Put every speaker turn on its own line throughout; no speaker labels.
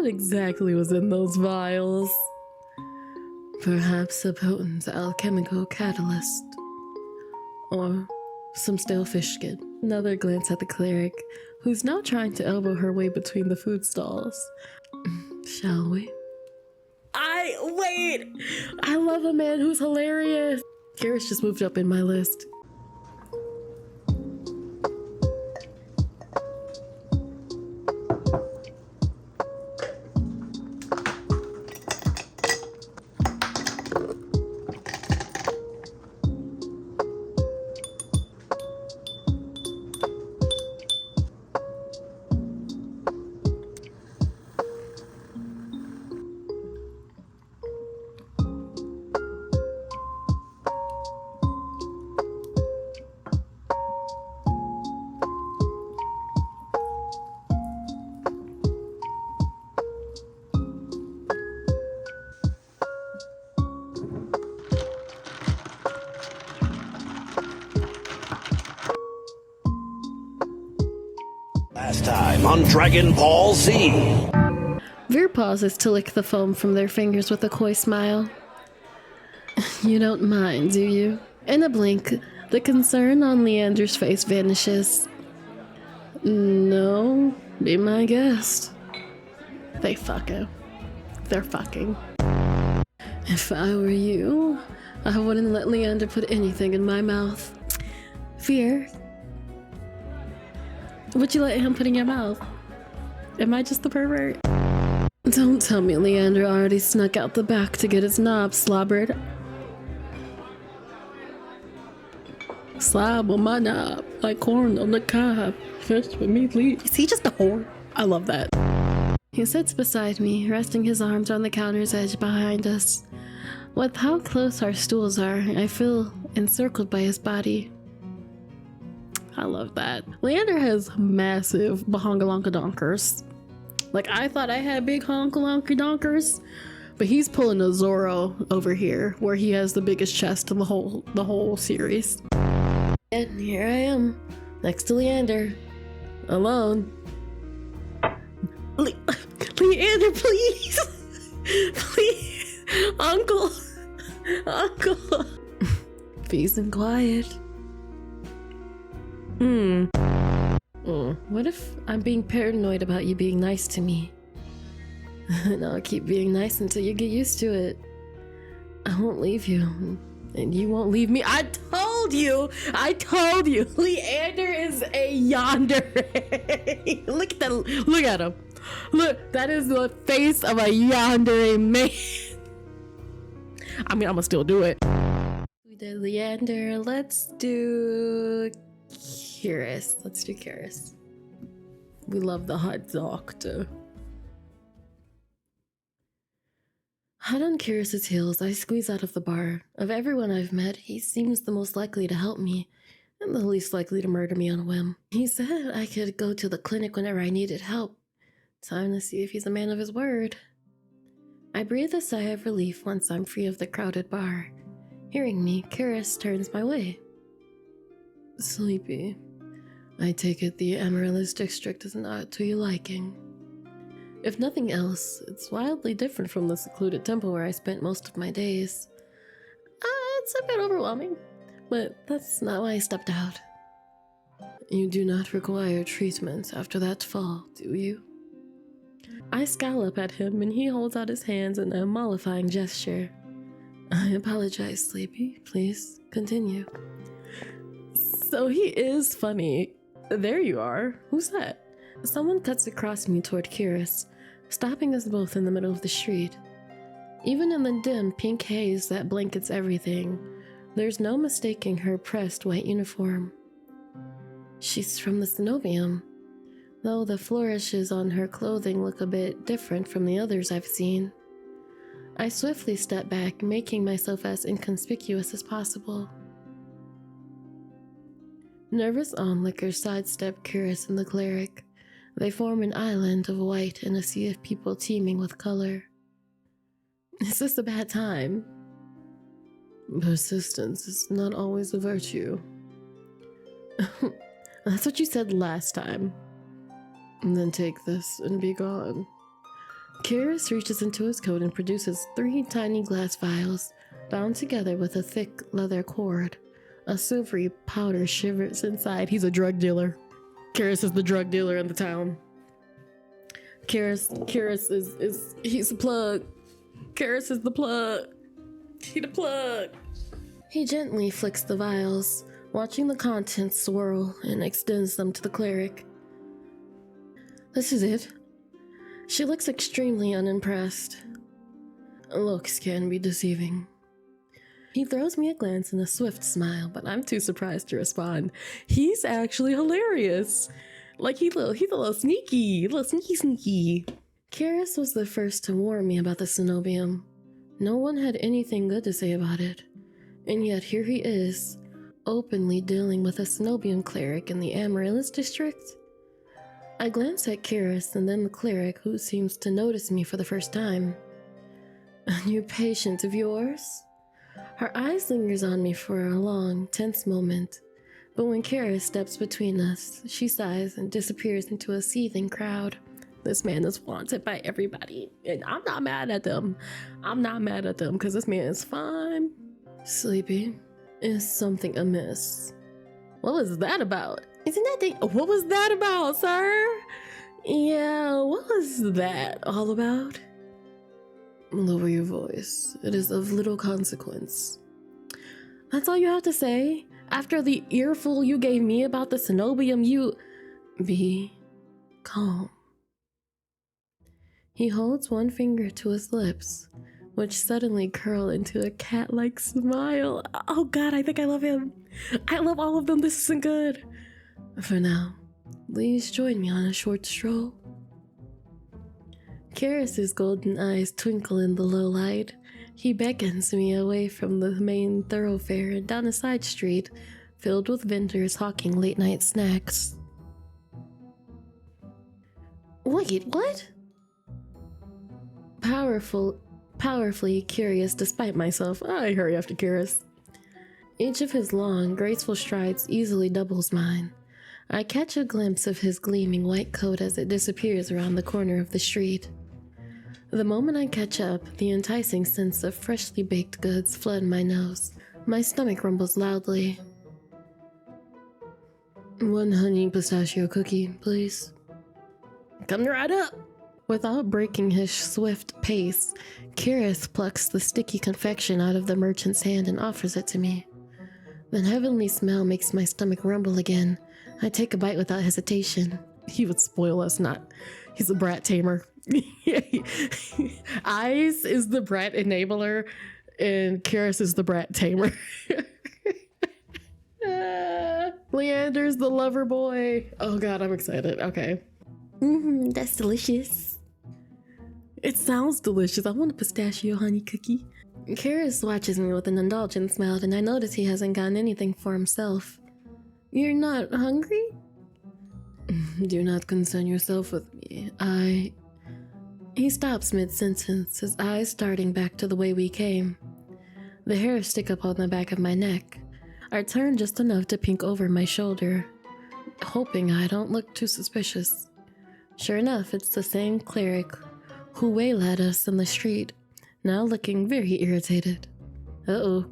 What exactly was in those vials? Perhaps a potent alchemical catalyst. Or some stale fish skin. Another glance at the cleric, who's now trying to elbow her way between the food stalls. Shall we? Wait! I love a man who's hilarious! Garrus just moved up in my list.
Last time on Dragon Ball Z.
Veer pauses to lick the foam from their fingers with a coy smile. You don't mind, do you? In a blink, the concern on Leander's face vanishes. No, be my guest. They fucking. They're fucking. If I were you, I wouldn't let Leander put anything in my mouth. Fear. Would you let him put in your mouth? Am I just the pervert? Don't tell me Leander already snuck out the back to get his knob slobbered. Slob on my knob, like corn on the cob. Fish with me, please. Is he just a whore? I love that. He sits beside me, resting his arms on the counter's edge behind us. With how close our stools are, I feel encircled by his body. I love that. Leander has massive bahongalonkadonkers. Like, I thought I had big honkalonkadonkers, but he's pulling a Zoro over here, where he has the biggest chest in the whole series. And here I am, next to Leander, alone. Leander, please! Please! Uncle! Peace and quiet. What if I'm being paranoid about you being nice to me? And I'll keep being nice until you get used to it. I won't leave you, and you won't leave me. I told you! Leander is a yandere. Look at him. Look, that is the face of a yandere man. I mean, I'ma still do it. We did Leander, let's do Curious. Let's do Curious. We love the hot doctor. Hot on Curious's heels, I squeeze out of the bar. Of everyone I've met, he seems the most likely to help me, and the least likely to murder me on a whim. He said I could go to the clinic whenever I needed help. Time to see if he's a man of his word. I breathe a sigh of relief once I'm free of the crowded bar. Hearing me, Curious turns my way. Sleepy. I take it the Amaryllis district is not to your liking. If nothing else, it's wildly different from the secluded temple where I spent most of my days. It's a bit overwhelming, but that's not why I stepped out. You do not require treatment after that fall, do you? I scowl up at him and he holds out his hands in a mollifying gesture. I apologize, Sleepy. Please continue. So he is funny. There you are. Who's that? Someone cuts across me toward Curious, stopping us both in the middle of the street. Even in the dim pink haze that blankets everything, there's no mistaking her pressed white uniform. She's from the Cenobium, though the flourishes on her clothing look a bit different from the others I've seen. I swiftly step back, making myself as inconspicuous as possible. Nervous onlookers sidestep Curious and the cleric. They form an island of white in a sea of people teeming with color. Is this a bad time? Persistence is not always a virtue. That's what you said last time. And then take this and be gone. Karis reaches into his coat and produces 3 tiny glass vials, bound together with a thick leather cord. A silvery powder shivers inside. He's a drug dealer. Karis is the drug dealer in the town. Karis is he's a plug. Karis is the plug. He the plug. He gently flicks the vials, watching the contents swirl, and extends them to the cleric. This is it. She looks extremely unimpressed. Looks can be deceiving. He throws me a glance and a swift smile, but I'm too surprised to respond. He's actually hilarious. Like he's a little sneaky, sneaky. Karis was the first to warn me about the cenobium. No one had anything good to say about it. And yet here he is, openly dealing with a cenobium cleric in the Amaryllis district. I glance at Karis and then the cleric, who seems to notice me for the first time. A new patient of yours? Her eyes lingers on me for a long, tense moment, but when Karis steps between us, she sighs and disappears into a seething crowd. This man is wanted by everybody, and I'm not mad at them. I'm not mad at them, because this man is fine. Sleepy, is something amiss? What was that about? Isn't that thing? What was that about, sir? Yeah, what was that all about? Lower your voice. It is of little consequence. That's all you have to say? After the earful you gave me about the cenobium, you... Be calm. He holds one finger to his lips, which suddenly curl into a cat-like smile. Oh god, I think I love him. I love all of them. This isn't good. For now, please join me on a short stroll. Karis's golden eyes twinkle in the low light. He beckons me away from the main thoroughfare and down a side street filled with vendors hawking late-night snacks. Wait, what? Powerfully curious despite myself, I hurry after Karis. Each of his long, graceful strides easily doubles mine. I catch a glimpse of his gleaming white coat as it disappears around the corner of the street. The moment I catch up, the enticing sense of freshly baked goods flood my nose. My stomach rumbles loudly. 1 honey pistachio cookie, please. Come right up! Without breaking his swift pace, Karis plucks the sticky confection out of the merchant's hand and offers it to me. The heavenly smell makes my stomach rumble again. I take a bite without hesitation. He would spoil us not. He's a brat tamer. Eyes is the brat enabler, and Karis is the brat tamer. Leander's the lover boy. Oh god, I'm excited. Okay. That's delicious. It sounds delicious. I want a pistachio honey cookie. Karis watches me with an indulgent smile, and I notice he hasn't gotten anything for himself. You're not hungry? Do not concern yourself with me. He stops mid-sentence, his eyes starting back to the way we came. The hairs stick up on the back of my neck. I turn just enough to peek over my shoulder, hoping I don't look too suspicious. Sure enough, it's the same cleric who waylaid us in the street, now looking very irritated. Uh-oh.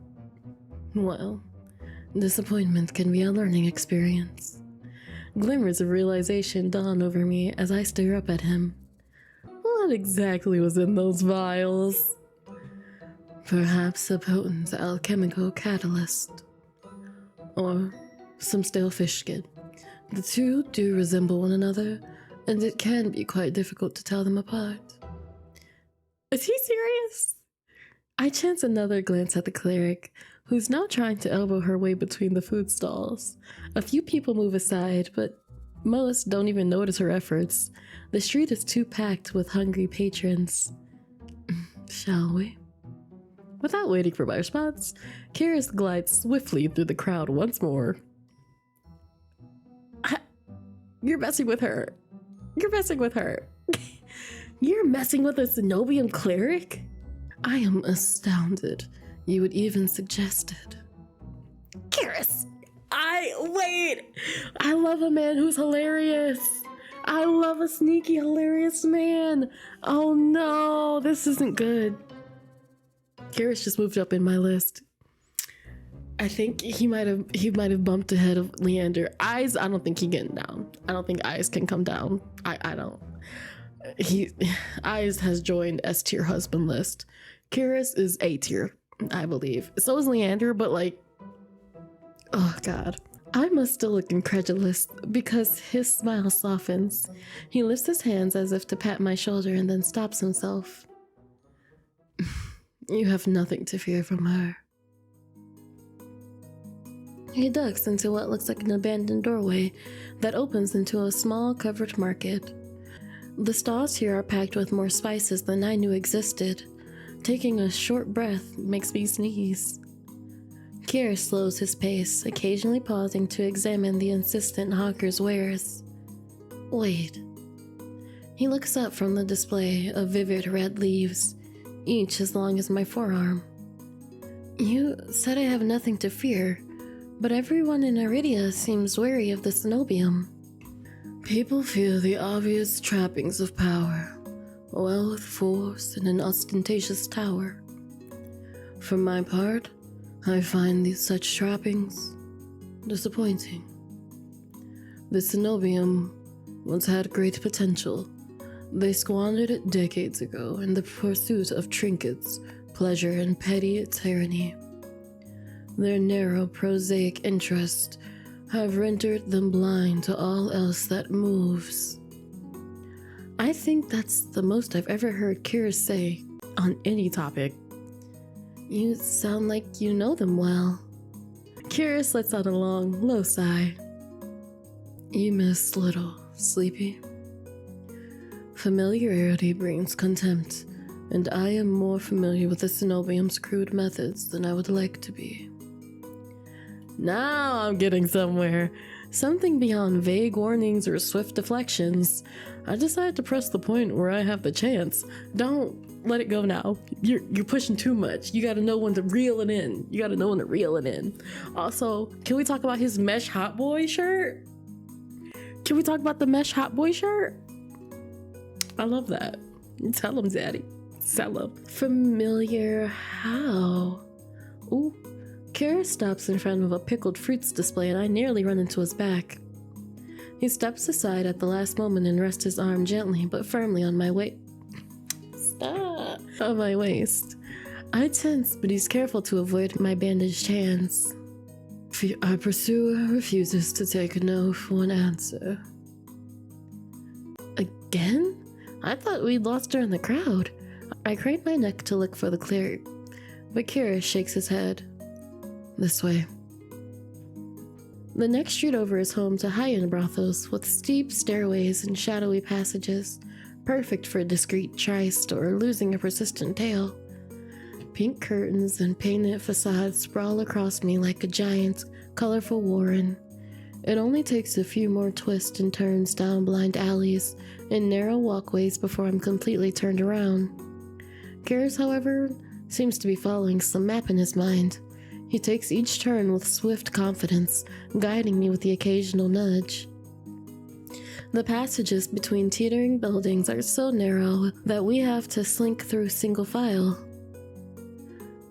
Well, disappointment can be a learning experience. Glimmers of realization dawn over me as I stare up at him. What exactly was in those vials? Perhaps a potent alchemical catalyst. Or some stale fish skin. The two do resemble one another, and it can be quite difficult to tell them apart. Is he serious? I chance another glance at the cleric, who's now trying to elbow her way between the food stalls. A few people move aside, but most don't even notice her efforts. The street is too packed with hungry patrons. Shall we? Without waiting for my response, Karis glides swiftly through the crowd once more. You're messing with her. You're messing with her. You're messing with a cenobium cleric? I am astounded you would even suggest it. Karis! I love a man who's hilarious. I love a sneaky, hilarious man. Oh no, this isn't good. Karis just moved up in my list. I think he might have bumped ahead of Leander. Eyes, I don't think he getting down. I don't think Eyes can come down. I don't. Eyes has joined S tier husband list. Karis is A tier, I believe. So is Leander, but like, oh god. I must still look incredulous because his smile softens. He lifts his hands as if to pat my shoulder and then stops himself. You have nothing to fear from her. He ducks into what looks like an abandoned doorway that opens into a small covered market. The stalls here are packed with more spices than I knew existed. Taking a short breath makes me sneeze. Kier slows his pace, occasionally pausing to examine the insistent hawker's wares. Wait. He looks up from the display of vivid red leaves, each as long as my forearm. You said I have nothing to fear, but everyone in Eridia seems wary of the cenobium. People fear the obvious trappings of power, wealth, force, and an ostentatious tower. For my part, I find these such trappings disappointing. The cenobium once had great potential. They squandered it decades ago in the pursuit of trinkets, pleasure, and petty tyranny. Their narrow, prosaic interests have rendered them blind to all else that moves. I think that's the most I've ever heard Kira say on any topic. You sound like you know them well. Kira lets out a long, low sigh. You miss little, Sleepy. Familiarity brings contempt, and I am more familiar with the cenobium's crude methods than I would like to be. Now I'm getting somewhere. Something beyond vague warnings or swift deflections. I decided to press the point where I have the chance. Don't let it go now. You're pushing too much. You gotta know when to reel it in. Also, can we talk about his mesh hot boy shirt? Can we talk about the mesh hot boy shirt? I love that. Tell him, Daddy. Tell him. Familiar how? Ooh. Kira stops in front of a pickled fruits display and I nearly run into his back. He steps aside at the last moment and rests his arm gently but firmly on my on my waist. I tense, but he's careful to avoid my bandaged hands. Our pursuer refuses to take no for an answer. Again? I thought we'd lost her in the crowd. I crane my neck to look for the cleric, but Kira shakes his head. This way. The next street over is home to high-end brothels with steep stairways and shadowy passages, perfect for a discreet tryst or losing a persistent tail. Pink curtains and painted facades sprawl across me like a giant, colorful warren. It only takes a few more twists and turns down blind alleys and narrow walkways before I'm completely turned around. Garrus, however, seems to be following some map in his mind. He takes each turn with swift confidence, guiding me with the occasional nudge. The passages between teetering buildings are so narrow that we have to slink through single file.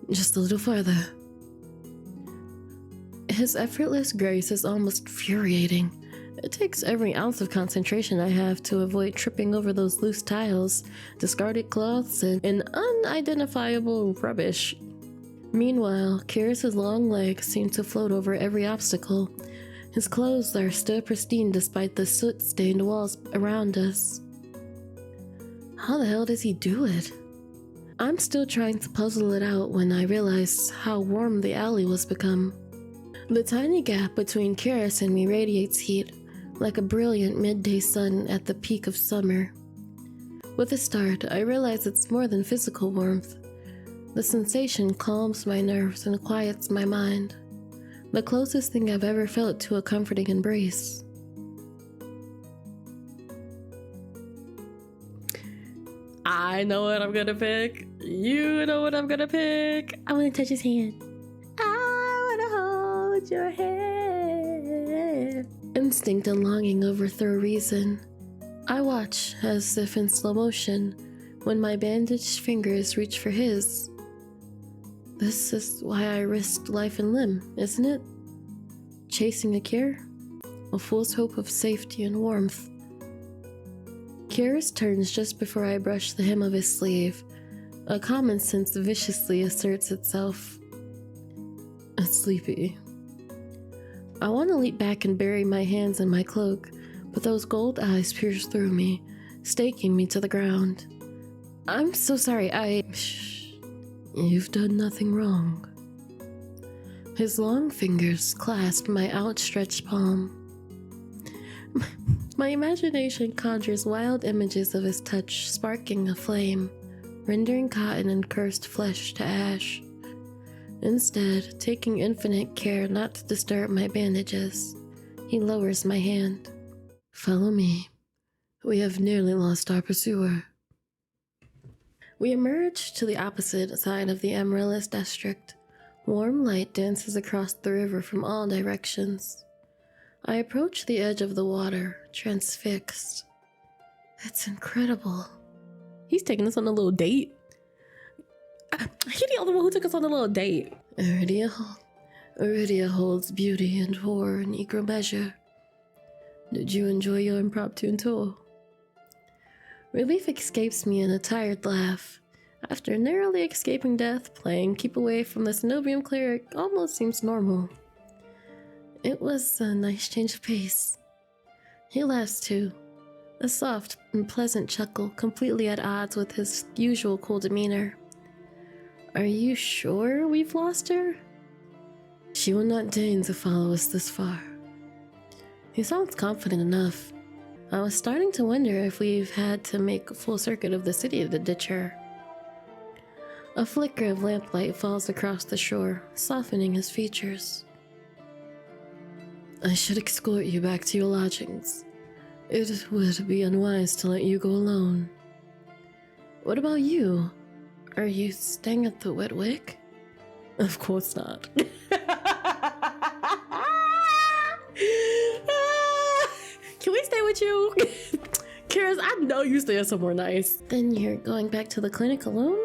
Just a little farther. His effortless grace is almost infuriating. It takes every ounce of concentration I have to avoid tripping over those loose tiles, discarded cloths, and unidentifiable rubbish. Meanwhile, Kyrus' long legs seem to float over every obstacle. His clothes are still pristine despite the soot-stained walls around us. How the hell does he do it? I'm still trying to puzzle it out when I realize how warm the alley was become. The tiny gap between Kyrus and me radiates heat, like a brilliant midday sun at the peak of summer. With a start, I realize it's more than physical warmth. The sensation calms my nerves and quiets my mind. The closest thing I've ever felt to a comforting embrace. I know what I'm gonna pick. You know what I'm gonna pick. I wanna touch his hand. I wanna hold your hand. Instinct and longing overthrow reason. I watch, as if in slow motion, when my bandaged fingers reach for his. This is why I risked life and limb, isn't it? Chasing a cure? A fool's hope of safety and warmth. Kyrus turns just before I brush the hem of his sleeve. A common sense viciously asserts itself. It's sleepy. I want to leap back and bury my hands in my cloak, but those gold eyes pierce through me, staking me to the ground. I'm so sorry, Shh. You've done nothing wrong. His long fingers clasp my outstretched palm. My imagination conjures wild images of his touch sparking a flame, rendering cotton and cursed flesh to ash. Instead, taking infinite care not to disturb my bandages, he lowers my hand. Follow me. We have nearly lost our pursuer. We emerge to the opposite side of the Amaryllis district. Warm light dances across the river from all directions. I approach the edge of the water, transfixed. It's incredible. He's taking us on a little date. He's the only one who took us on a little date. Eridia holds beauty and horror in equal measure. Did you enjoy your impromptu tour? Relief escapes me in a tired laugh. After narrowly escaping death, playing keep away from the Cenobium cleric almost seems normal. It was a nice change of pace. He laughs too, a soft and pleasant chuckle completely at odds with his usual cool demeanor. Are you sure we've lost her? She will not deign to follow us this far. He sounds confident enough. I was starting to wonder if we've had to make a full circuit of the city to ditch her. A flicker of lamplight falls across the shore, softening his features. I should escort you back to your lodgings. It would be unwise to let you go alone. What about you? Are you staying at the Wet Wick? Of course not. Can we stay with you? Kyrus, I know you stay somewhere nice. Then you're going back to the clinic alone?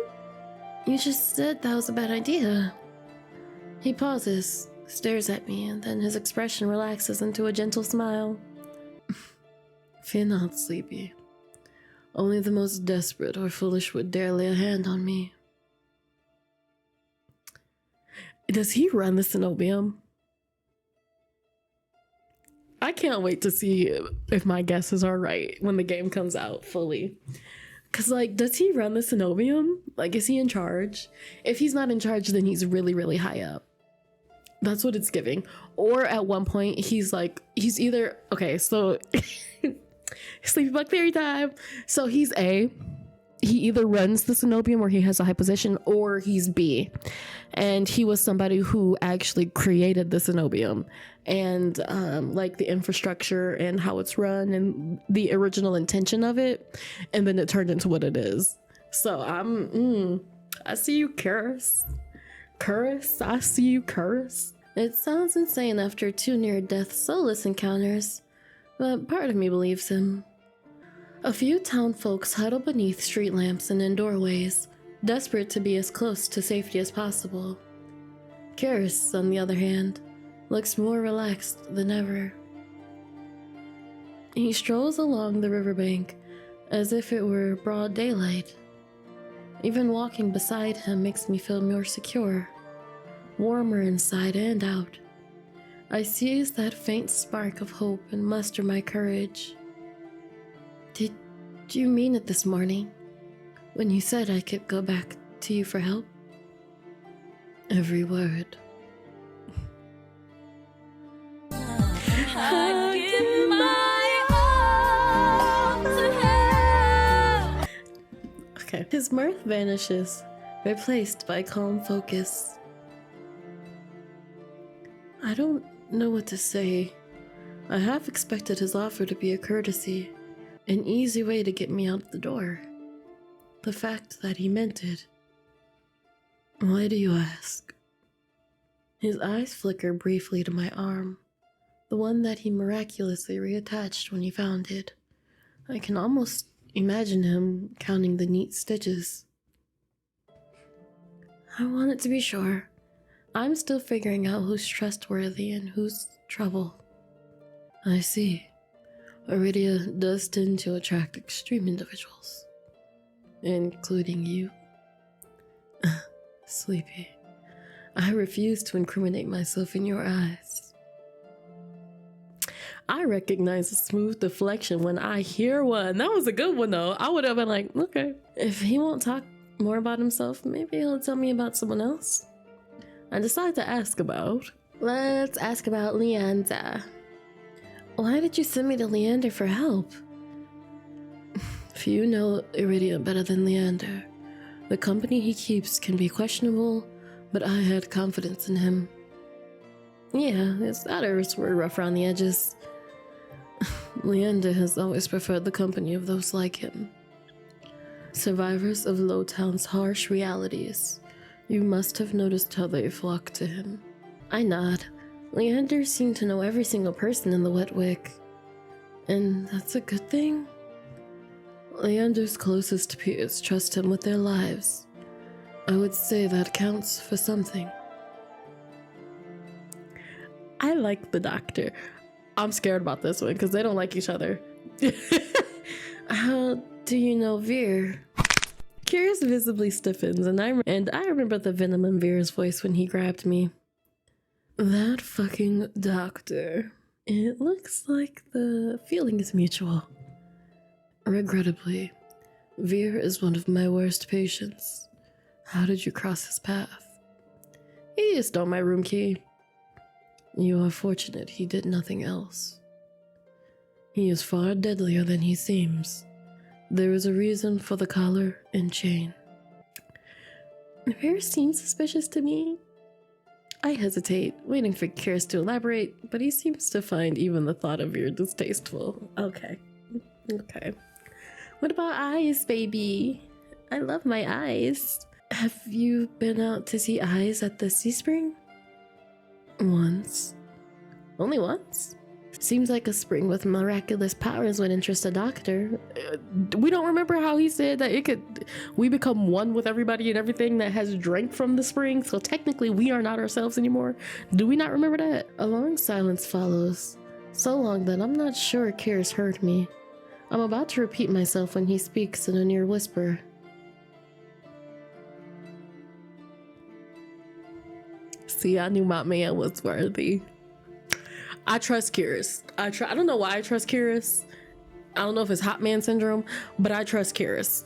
You just said that was a bad idea. He pauses, stares at me, and then his expression relaxes into a gentle smile. Fear not, Sleepy. Only the most desperate or foolish would dare lay a hand on me. Does he run the Cenobium? I can't wait to see if my guesses are right when the game comes out fully. Cause does he run the Cenobium? Is he in charge? If he's not in charge, then he's really, really high up. That's what it's giving. Or at one point, he's either, okay, so Sleepy Bug Theory time. So he either runs the Cenobium where he has a high position, or he's B. And he was somebody who actually created the Cenobium and the infrastructure and how it's run and the original intention of it. And then it turned into what it is. So I see you, Kyrus. I see you, Kyrus. It sounds insane after 2 near-death soulless encounters, but part of me believes him. A few town folks huddle beneath street lamps and in doorways, desperate to be as close to safety as possible. Kyrus, on the other hand, looks more relaxed than ever. He strolls along the riverbank as if it were broad daylight. Even walking beside him makes me feel more secure, warmer inside and out. I seize that faint spark of hope and muster my courage. Did you mean it this morning, when you said I could go back to you for help? Every word. I give my all to help. Okay. His mirth vanishes, replaced by calm focus. I don't know what to say. I half expected his offer to be a courtesy, an easy way to get me out the door. The fact that he meant it. Why do you ask? His eyes flicker briefly to my arm, the one that he miraculously reattached when he found it. I can almost imagine him counting the neat stitches. I wanted to be sure. I'm still figuring out who's trustworthy and who's trouble. I see. Eridia does tend to attract extreme individuals. Including you. Sleepy. I refuse to incriminate myself in your eyes. I recognize a smooth deflection when I hear one. That was a good one though. I would have been like, okay. If he won't talk more about himself, maybe he'll tell me about someone else. I decide to ask about. Let's ask about Leander. Why did you send me to Leander for help? Few know Eridia better than Leander. The company he keeps can be questionable, but I had confidence in him. Yeah, his others were rough around the edges. Leander has always preferred the company of those like him. Survivors of Lowtown's harsh realities. You must have noticed how they flock to him. I nod. Leander seemed to know every single person in the Wetwick. And that's a good thing? Leander's closest peers trust him with their lives. I would say that counts for something. I like the doctor. I'm scared about this one because they don't like each other. How do you know Veer? Curious visibly stiffens, and I remember the venom in Veer's voice when he grabbed me. That fucking doctor. It looks like the feeling is mutual. Regrettably, Veer is one of my worst patients. How did you cross his path? He stole my room key. You are fortunate he did nothing else. He is far deadlier than he seems. There is a reason for the collar and chain. Veer seems suspicious to me. I hesitate, waiting for Kiris to elaborate, but he seems to find even the thought of Veer distasteful. Okay. What about eyes, baby? I love my eyes. Have you been out to see eyes at the Sea Spring? Once. Only once? Seems like a spring with miraculous powers would interest a doctor. We don't remember how he said that we become one with everybody and everything that has drank from the spring, so technically we are not ourselves anymore. Do we not remember that? A long silence follows. So long that I'm not sure Kiris heard me. I'm about to repeat myself when he speaks in a near whisper. See, I knew my man was worthy. I trust Kiris. I don't know why I trust Kiris. I don't know if it's hot man syndrome, but I trust Kiris.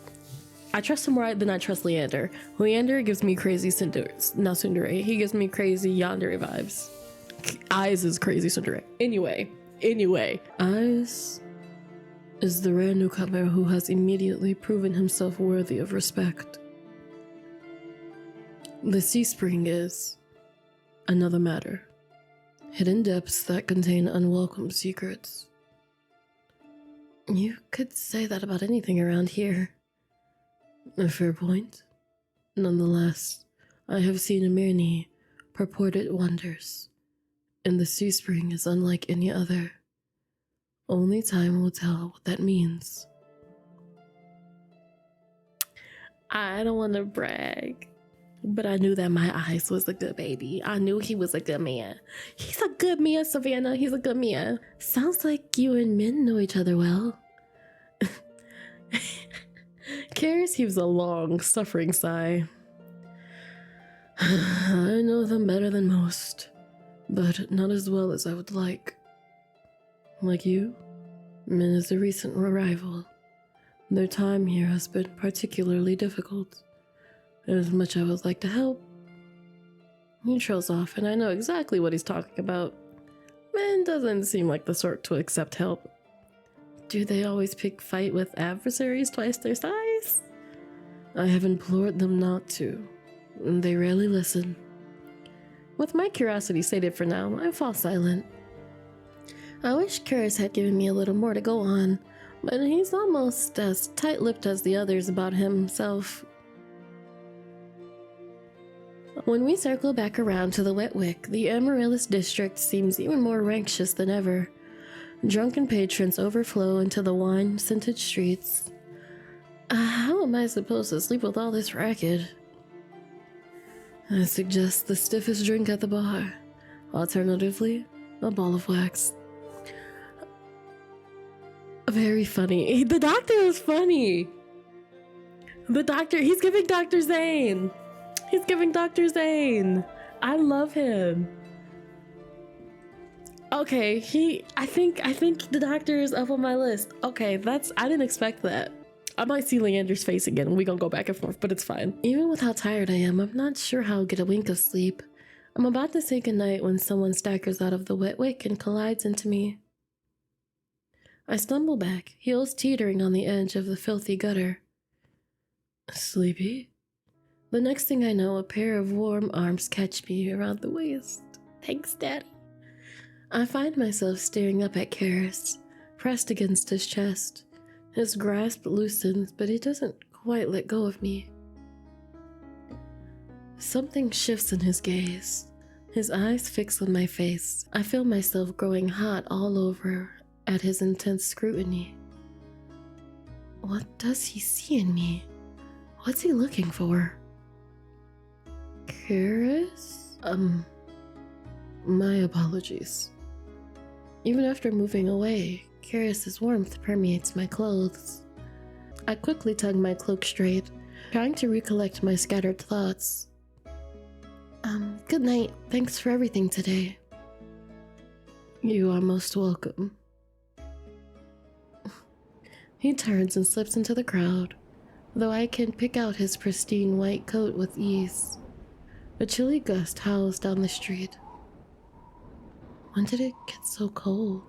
I trust him more than I trust Leander. Leander gives me crazy Tsundere. He gives me crazy Yandere vibes. Eyes is crazy Tsundere. Anyway. Eyes is the rare newcomer who has immediately proven himself worthy of respect. The Sea Spring is another matter. Hidden depths that contain unwelcome secrets. You could say that about anything around here. A fair point. Nonetheless, I have seen many purported wonders, and the Sea Spring is unlike any other. Only time will tell what that means. I don't want to brag, but I knew that my eyes was a good baby. I knew he was a good man. He's a good man, Savannah. He's a good man. Sounds like you and Min know each other well. Kiris heaves a long, suffering sigh. I know them better than most, but not as well as I would like. Like you, Min is a recent arrival. Their time here has been particularly difficult. As much I would like to help. He trails off, and I know exactly what he's talking about. Min doesn't seem like the sort to accept help. Do they always pick fight with adversaries twice their size? I have implored them not to. They rarely listen. With my curiosity sated for now, I fall silent. I wish Kiris had given me a little more to go on, but he's almost as tight-lipped as the others about himself. When we circle back around to the Wetwick, the Amaryllis district seems even more anxious than ever. Drunken patrons overflow into the wine-scented streets. How am I supposed to sleep with all this racket? I suggest the stiffest drink at the bar. Alternatively, a ball of wax. Very funny. The doctor is funny. The doctor, he's giving Dr. Zane. He's giving Dr. Zane. I love him. Okay, I think the doctor is up on my list. Okay, I didn't expect that. I might see Leander's face again and we gonna go back and forth, but it's fine. Even with how tired I am, I'm not sure how I'll get a wink of sleep. I'm about to say goodnight when someone staggers out of the wet wick and collides into me. I stumble back, heels teetering on the edge of the filthy gutter. Sleepy? The next thing I know, a pair of warm arms catch me around the waist. Thanks, Daddy. I find myself staring up at Karis, pressed against his chest. His grasp loosens, but he doesn't quite let go of me. Something shifts in his gaze. His eyes fix on my face. I feel myself growing hot all over at his intense scrutiny. What does he see in me? What's he looking for? Karis? My apologies. Even after moving away, Karis' warmth permeates my clothes. I quickly tug my cloak straight, trying to recollect my scattered thoughts. Good night. Thanks for everything today. You are most welcome. He turns and slips into the crowd, though I can pick out his pristine white coat with ease. A chilly gust howls down the street. When did it get so cold?